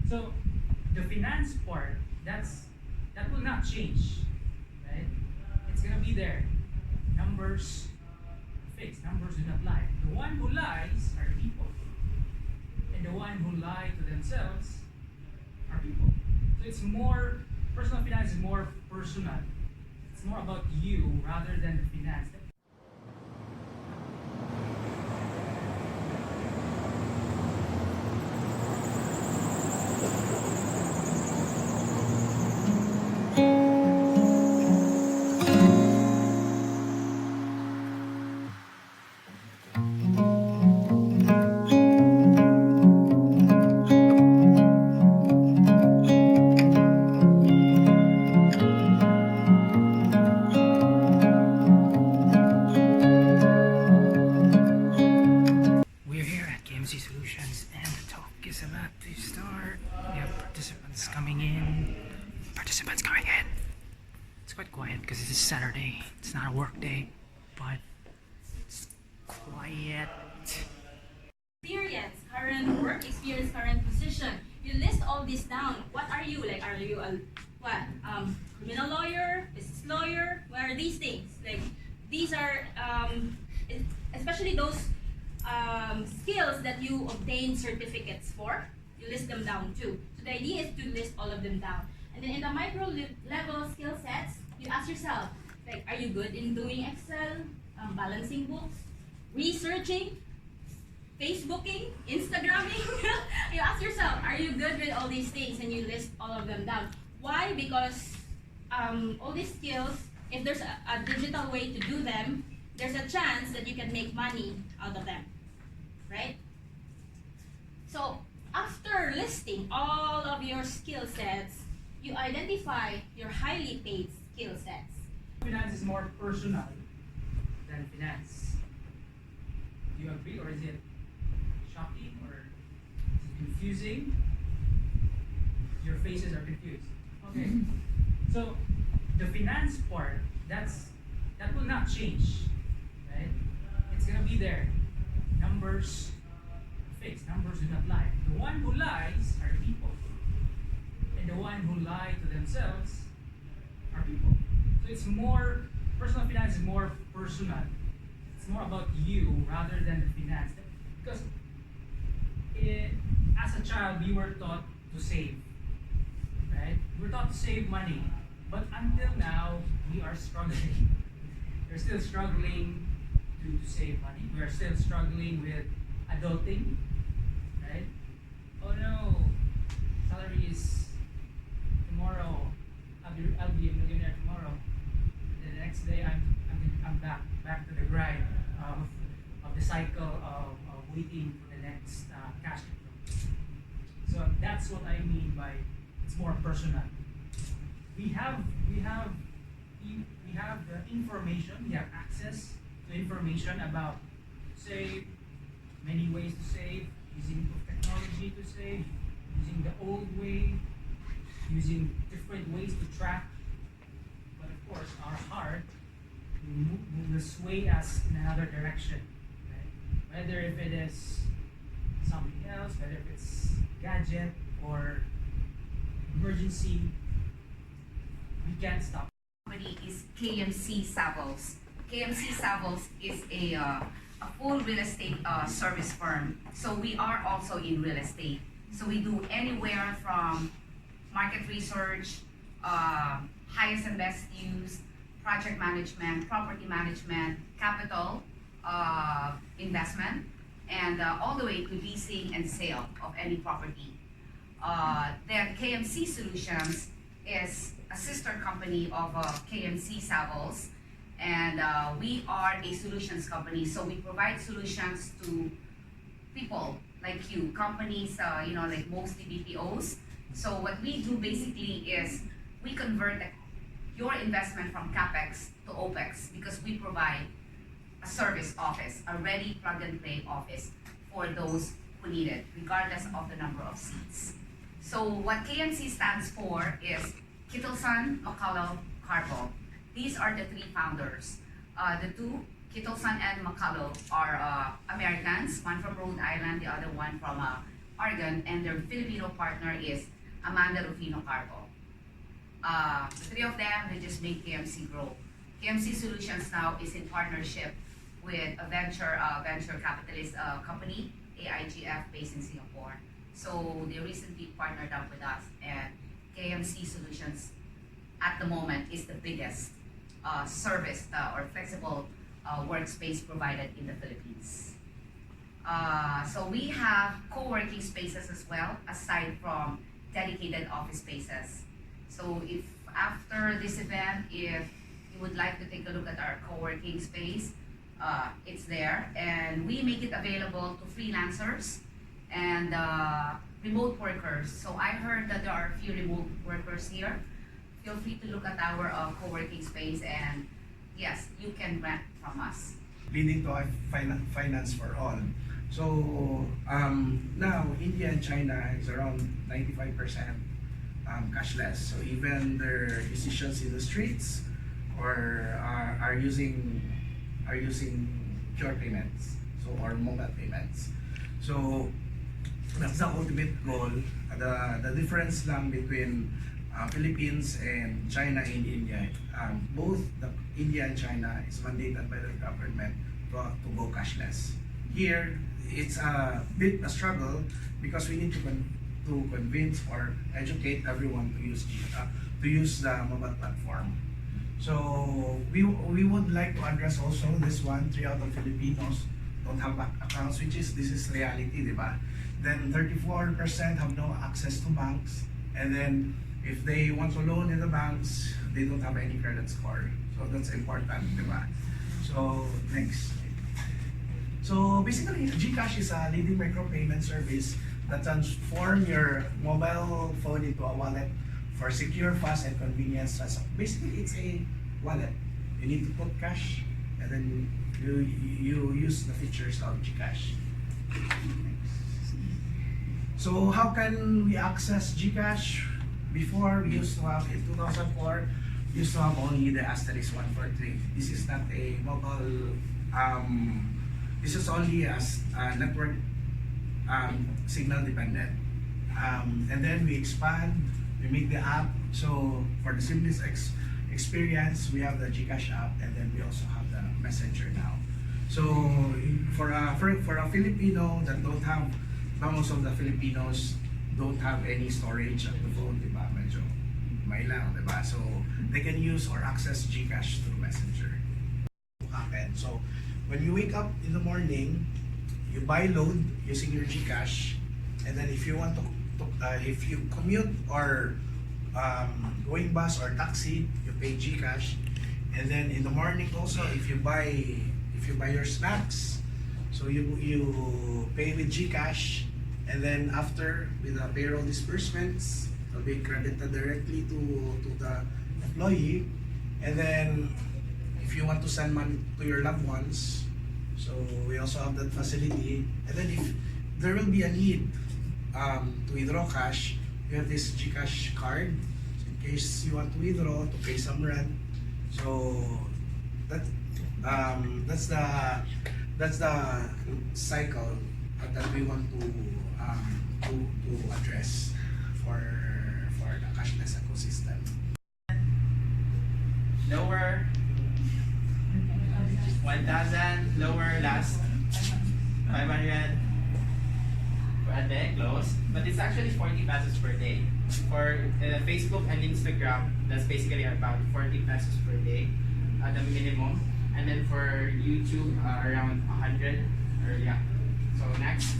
So the finance part, that will not change, right? It's gonna be there. Numbers fixed. Numbers do not lie. The one who lies are people, and the one who lie to themselves are people. So it's more personal finance is more personal. It's more about you rather than the finance. We're here at KMC Solutions and the talk is about to start. We have participants coming in. It's quite quiet because it's Saturday. It's not a work day, but it's quiet. Experience, current work experience, current position. You list all this down. What are you? Like, are you a criminal lawyer, business lawyer? What are these things? Like, these are especially those skills that you obtain certificates for. You list them down too. So the idea is to list all of them down. And then in the micro level skill sets, you ask yourself, like, are you good in doing Excel, balancing books, researching, Facebooking, Instagramming? You ask yourself, are you good with all these things? And you list all of them down. Why? Because all these skills, if there's a digital way to do them, there's a chance that you can make money out of them, right? So after listing all of your skill sets, you identify your highly paid skill sets. Finance is more personal than finance. Do you agree, or is it shocking, or is it confusing? Your faces are confused. Okay. So the finance part, that will not change, right? It's gonna be there. Numbers fixed. Numbers do not lie. The one who lies are people, and the one who lie to themselves are people. So it's more personal finance is more personal. It's more about you rather than the finance. Because as a child, we were taught to save, right? We were taught to save money, but until now, we are struggling. We're still struggling to save money. We are still struggling with adulting, right? Oh no, salary is tomorrow. I'll be a millionaire tomorrow. And the next day, I'm back to the grind of the cycle of waiting for the next cash inflow. So that's what I mean by it's more personal. We have the information. We have access to information about save, many ways to save, using technology to save, using the old way, using different ways to track. But of course, our heart will sway us in another direction, right? Whether if it is something else, whether if it's gadget or emergency, we can't stop. Company is KMC Savills. KMC Savills is a full real estate service firm. So we are also in real estate. So we do anywhere from market research, highest and best use, project management, property management, capital investment, and all the way to leasing and sale of any property. Then KMC Solutions is a sister company of KMC Savills, and we are a solutions company. So we provide solutions to people like you, companies, like mostly BPOs. So what we do basically is we convert your investment from CapEx to OpEx because we provide a service office, a ready plug and play office for those who need it, regardless of the number of seats. So what KMC stands for is Kittleson, McCullough, Carbo. These are the three founders. The two, Kittleson and McCullough, are Americans, one from Rhode Island, the other one from Oregon, and their Filipino partner is Amanda Rufino Carbo. The three of them, they just make KMC grow. KMC Solutions now is in partnership with a venture capitalist company, AIGF, based in Singapore. So they recently partnered up with us, and KMC Solutions at the moment is the biggest service or flexible workspace provided in the Philippines. So we have co-working spaces as well, aside from dedicated office spaces. So if after this event, if you would like to take a look at our co-working space, it's there, and we make it available to freelancers and remote workers. So I heard that there are a few remote workers here. Feel free to look at our co-working space, and yes, you can rent from us. Leading to a finance for all. So now India and China is around 95% cashless. So even their decisions in the streets or are using pure payments, so or mobile payments. So that's the ultimate goal. The difference lang between Philippines and China and India, both the India and China is mandated by the government to go cashless. Here, it's a bit a struggle because we need to convince or educate everyone to use the mobile platform. So we would like to address also this one. 3 out of Filipinos don't have bank accounts, this is reality, di ba? Then 34% have no access to banks, and then if they want to loan in the banks, they don't have any credit score. So that's important, di ba? So next. So basically, GCash is a leading micropayment service that transforms your mobile phone into a wallet for secure, fast, and convenience. Basically, it's a wallet. You need to put cash, and then you use the features of GCash. So how can we access GCash? Before, we used to have, in 2004, we used to have only the asterisk 143. This is not a mobile, this is only as network signal dependent. And then we expand, we make the app. So for the simplest experience, we have the GCash app, and then we also have the Messenger now. So for a Filipino that don't have, most of the Filipinos don't have any storage at the phone, di ba? Medyo may lang, di ba? So they can use or access GCash through Messenger. So when you wake up in the morning, you buy load using your GCash, and then if you want to if you commute or going bus or taxi, you pay GCash. And then in the morning also, if you buy your snacks, so you pay with GCash, and then after with the payroll disbursements, it'll be credited directly to the employee. And then if you want to send money to your loved ones, so we also have that facility. And then if there will be a need to withdraw cash, we have this GCash card, so in case you want to withdraw to pay some rent. So that's the cycle that we want to address for the cashless ecosystem. Lower 1,000, lower last 500. Close, but it's actually 40 pesos per day. For Facebook and Instagram, that's basically about 40 pesos per day at the minimum. And then for YouTube, around 100 or yeah. So next.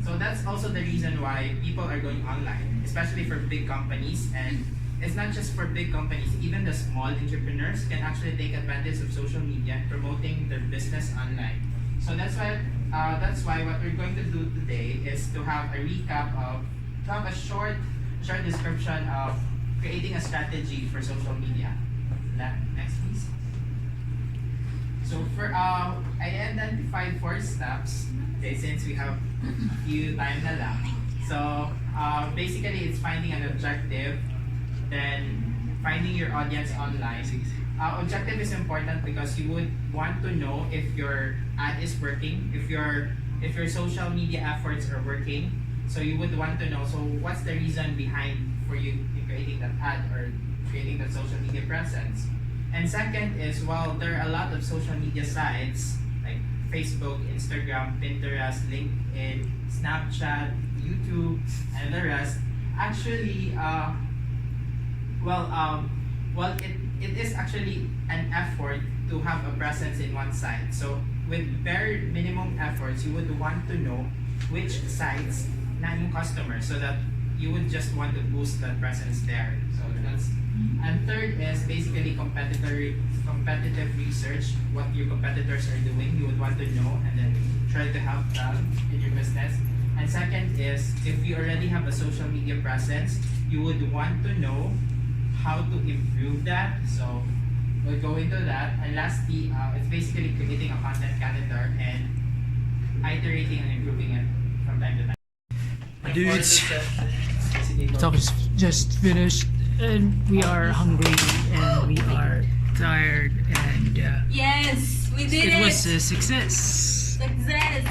So that's also the reason why people are going online, especially for big companies. And it's not just for big companies, even the small entrepreneurs can actually take advantage of social media promoting their business online. So that's why what we're going to do today is to have a recap to have a short description of creating a strategy for social media. Next please. So for I identified 4 steps. Okay, since we have a few time na lang. So basically it's finding an objective, then finding your audience online. Objective is important because you would want to know if your ad is working, if your if your social media efforts are working. So you would want to know, so what's the reason behind for you creating that ad or creating that social media presence? And second is, well, there are a lot of social media sites like Facebook, Instagram, Pinterest, LinkedIn, Snapchat, YouTube, and the rest. Actually, it is actually an effort to have a presence in one site. So with very minimum efforts, you would want to know which sites na yung customer, so that you would just want to boost that presence there. So that's, and third is basically competitive research, what your competitors are doing. You would want to know and then try to help them in your business. And second is, if you already have a social media presence, you would want to know how to improve that. So we'll go into that. And lastly, it's basically creating a content calendar and iterating and improving it from time to time. Dudes, talk is just finished, and we are hungry and we are tired, and Yes, we did it. it was a success. Success.